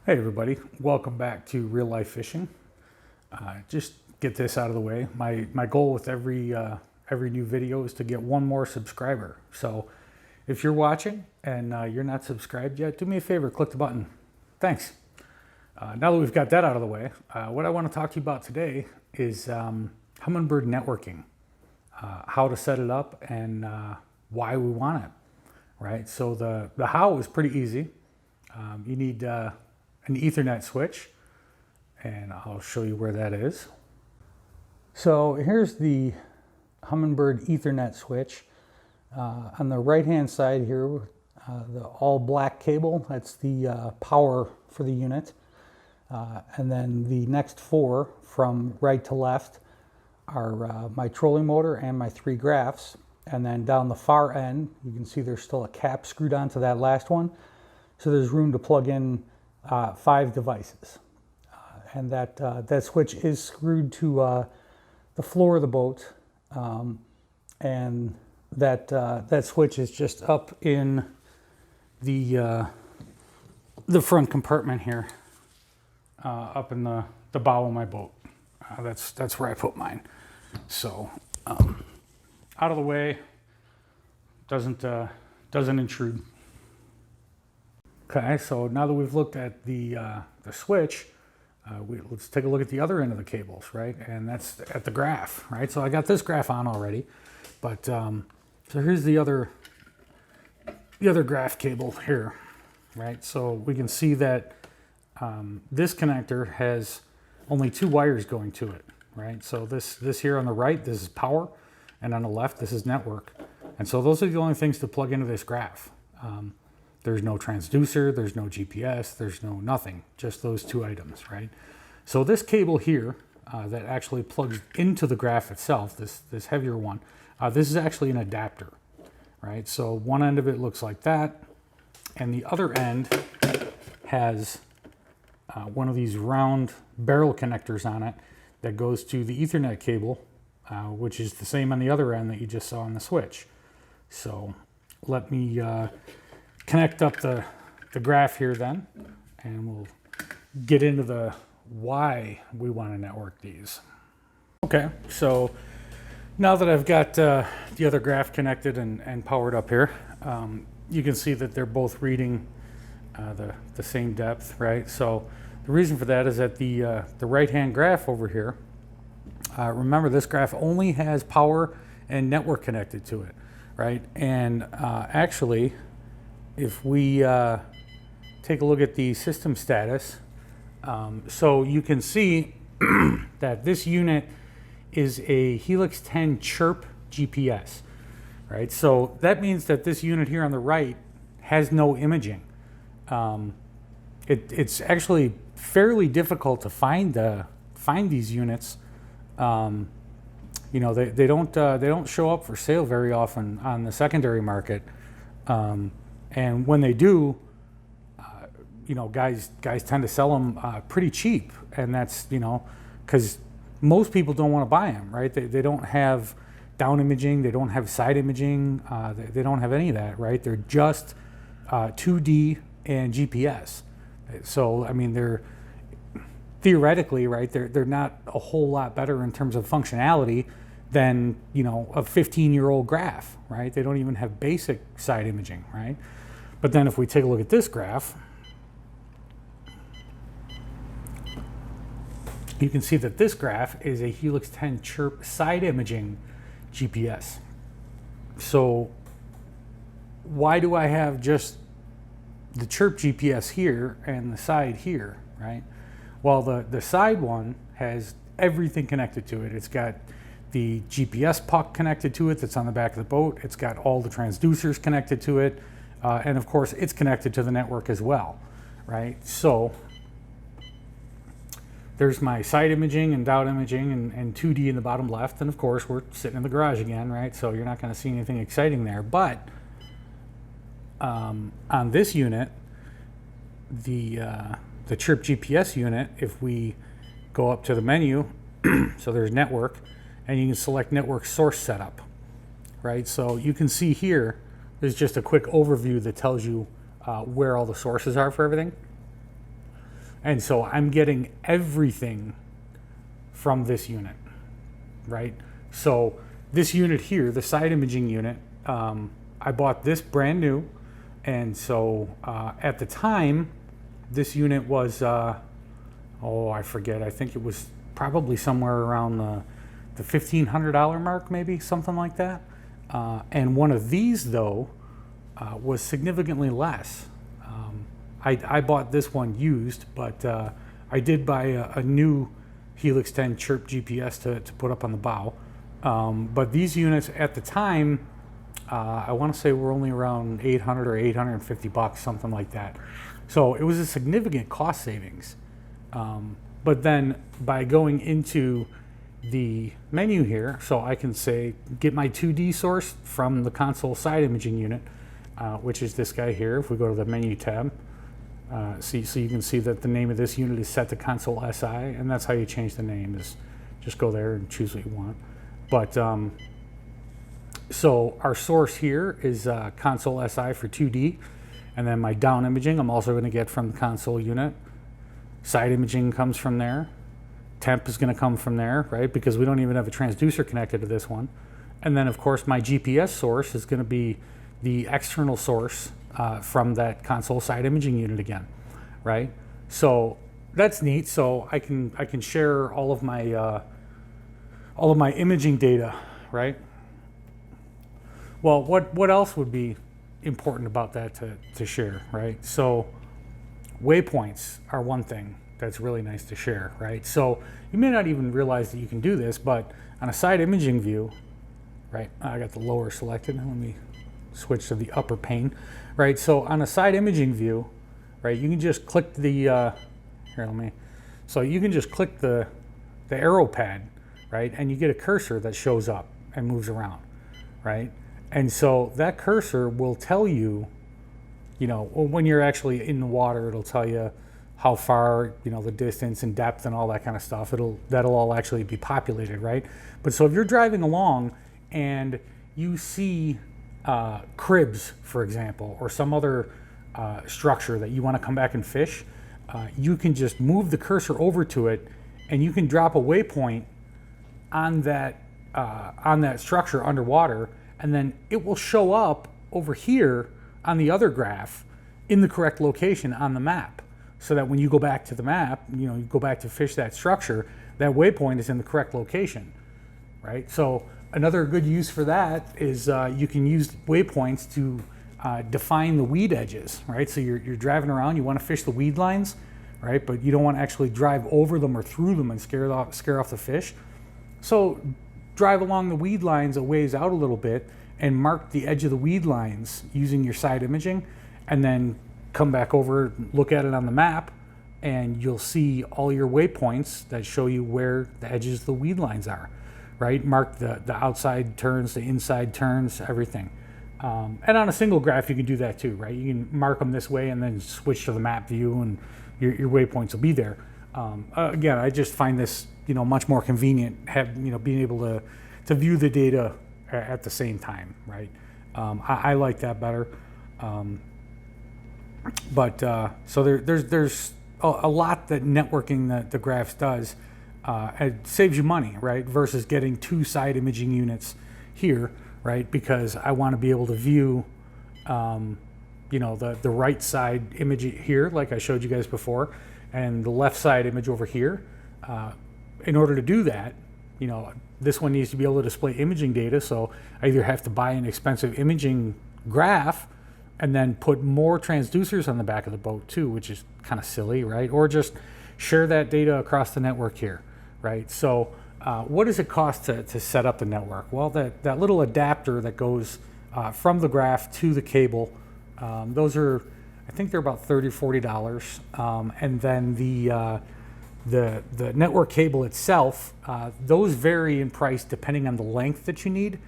Hey everybody, welcome back to Real Life Fishing. Just get this out of the way. My goal with every new video is to get one more subscriber. So if you're watching and you're not subscribed yet, do me a favor, click the button. Thanks. Now that we've got that out of the way, what I want to talk to you about today is Humminbird Networking, how to set it up and why we want it, right? So the how is pretty easy. You need an Ethernet switch, and I'll show you where that is. So here's the Humminbird Ethernet switch. On the right hand side here, the all black cable, that's the power for the unit. And then the next four from right to left are my trolling motor and my 3 graphs. And then down the far end, you can see there's still a cap screwed onto that last one. So there's room to plug in 5 devices. And that switch is screwed to the floor of the boat. And that switch is just up in the front compartment here, up in the bow of my boat. That's where I put mine. So out of the way, doesn't intrude. Okay, so now that we've looked at the switch, let's take a look at the other end of the cables, right? And that's at the graph, right? So I got this graph on already, but so here's the other graph cable here, right? So we can see that this connector has only 2 wires going to it, right? So this here on the right, this is power, and on the left, this is network. And so those are the only things to plug into this graph. There's no transducer, there's no GPS, there's no nothing, just those 2 items, right? So this cable here that actually plugs into the graph itself, this heavier one, this is actually an adapter, right? So one end of it looks like that, and the other end has one of these round barrel connectors on it that goes to the Ethernet cable, which is the same on the other end that you just saw on the switch. So let me connect up the graph here then, and we'll get into the why we want to network these. Okay, so now that I've got the other graph connected and powered up here, you can see that they're both reading the same depth, right? So the reason for that is that the right-hand graph over here, remember this graph only has power and network connected to it, right? And actually, if we take a look at the system status, so you can see that this unit is a Helix 10 Chirp GPS, right? So that means that this unit here on the right has no imaging. It's actually fairly difficult to find these units. You know, they don't show up for sale very often on the secondary market. And when they do, you know, guys tend to sell them pretty cheap, and that's, you know, because most people don't want to buy them, right? They don't have down imaging, they don't have side imaging, they don't have any of that, right? They're just 2D and GPS. So I mean, they're theoretically, right? They're not a whole lot better in terms of functionality than, you know, a 15-year-old graph, right? They don't even have basic side imaging, right? But then if we take a look at this graph, you can see that this graph is a Helix 10 Chirp side imaging GPS. So why do I have just the Chirp GPS here and the side here, right? Well, the side one has everything connected to it. It's got the GPS puck connected to it that's on the back of the boat. It's got all the transducers connected to it. And of course, it's connected to the network as well, right? So there's my side imaging and down imaging and 2D in the bottom left. And of course, we're sitting in the garage again, right? So you're not going to see anything exciting there. But on this unit, the Chirp GPS unit, if we go up to the menu, so there's network, and you can select network source setup, right? So you can see here, there's just a quick overview that tells you where all the sources are for everything. And so I'm getting everything from this unit, right? So this unit here, the side imaging unit, I bought this brand new. And so at the time, this unit was, I forget, I think it was probably somewhere around the $1,500 mark, maybe, something like that. And one of these, though, was significantly less. I bought this one used, but I did buy a new Helix 10 Chirp GPS to put up on the bow. But these units at the time, I want to say were only around 800 or 850 bucks, something like that. So it was a significant cost savings. But then by going into the menu here, so I can say get my 2D source from the console side imaging unit, which is this guy here. If we go to the menu tab, so you can see that the name of this unit is set to console SI, and that's how you change the name, is just go there and choose what you want. But so our source here is console SI for 2D, and then my down imaging I'm also going to get from the console unit. Side imaging comes from there. Temp is going to come from there, right? Because we don't even have a transducer connected to this one. And then, of course, my GPS source is going to be the external source from that console side imaging unit again, right? So that's neat. So I can share all of my imaging data, right? Well, what else would be important about that to share, right? So waypoints are one thing that's really nice to share, right? So you may not even realize that you can do this, but on a side imaging view, right? I got the lower selected. Let me switch to the upper pane, right? So on a side imaging view, right, you can just click the, so you can just click the arrow pad, right? And you get a cursor that shows up and moves around, right? And so that cursor will tell you, when you're actually in the water, it'll tell you how far, the distance and depth and all that kind of stuff. That'll all actually be populated, right? But so if you're driving along and you see cribs, for example, or some other structure that you want to come back and fish, you can just move the cursor over to it, and you can drop a waypoint on that structure underwater, and then it will show up over here on the other graph in the correct location on the map, so that when you go back to the map, you go back to fish that structure, that waypoint is in the correct location, right? So another good use for that is you can use waypoints to define the weed edges, right? So you're driving around, you want to fish the weed lines, right? But you don't want to actually drive over them or through them and scare off the fish. So drive along the weed lines a ways out a little bit and mark the edge of the weed lines using your side imaging, and then come back over, look at it on the map, and you'll see all your waypoints that show you where the edges of the weed lines are, right? Mark the outside turns, the inside turns, everything. And on a single graph, you can do that too, right? You can mark them this way and then switch to the map view, and your waypoints will be there. Again, I just find this, much more convenient, being able to view the data at the same time, right? I like that better. So there's a lot that networking the graphs does. It saves you money, right? Versus getting two side imaging units here, right? Because I want to be able to view, the right side image here, like I showed you guys before, and the left side image over here. In order to do that, this one needs to be able to display imaging data. So I either have to buy an expensive imaging graph and then put more transducers on the back of the boat too, which is kind of silly, right? Or just share that data across the network here, right? So what does it cost to set up the network? Well, that little adapter that goes from the graph to the cable, those are, I think they're about $30 or $40. And then the network cable itself, those vary in price depending on the length that you need.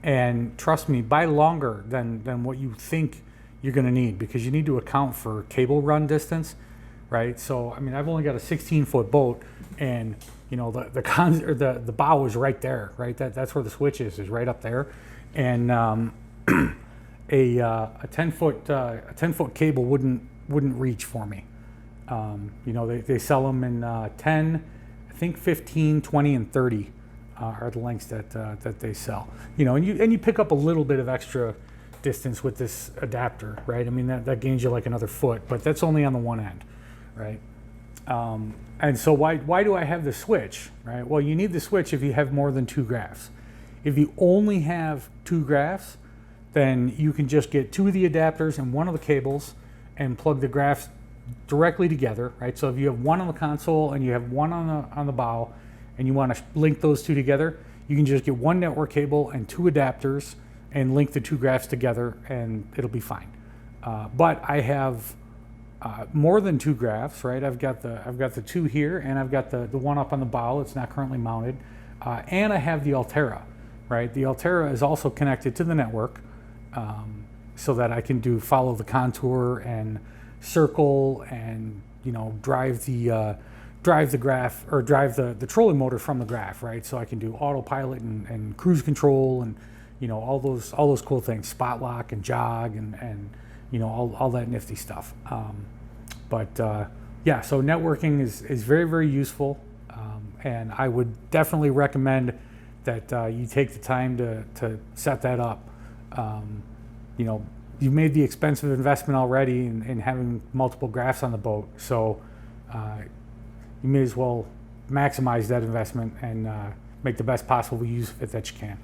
And trust me, buy longer than what you think you're going to need, because you need to account for cable run distance, right? So, I've only got a 16-foot boat, and the bow is right there, right? That's where the switch is right up there, and a 10-foot cable wouldn't reach for me. You know, they sell them in 10, I think 15, 20, and 30 are the lengths that they sell. You know, and you pick up a little bit of extra distance with this adapter, right? I mean, that gains you like another foot, but that's only on the one end, right? And so why do I have the switch, right? Well, you need the switch if you have more than 2 graphs. If you only have 2 graphs, then you can just get 2 of the adapters and 1 of the cables and plug the graphs directly together, right? So if you have 1 on the console and you have 1 on the bow and you want to link those 2 together, you can just get 1 network cable and 2 adapters and link the 2 graphs together and it'll be fine. But I have more than 2 graphs, right? I've got the 2 here, and I've got the 1 up on the bow. It's not currently mounted, and I have the Altera, right? The Altera is also connected to the network, so that I can follow the contour and circle, and you know, drive the graph, or drive the trolling motor from the graph, right? So I can do autopilot and cruise control, and you know, all those cool things, spot lock and jog, and you know, all that nifty stuff. Yeah, so networking is very, very useful, and I would definitely recommend that you take the time to set that up. You know, you've made the expensive investment already in having multiple graphs on the boat, so you may as well maximize that investment and make the best possible use of it that you can.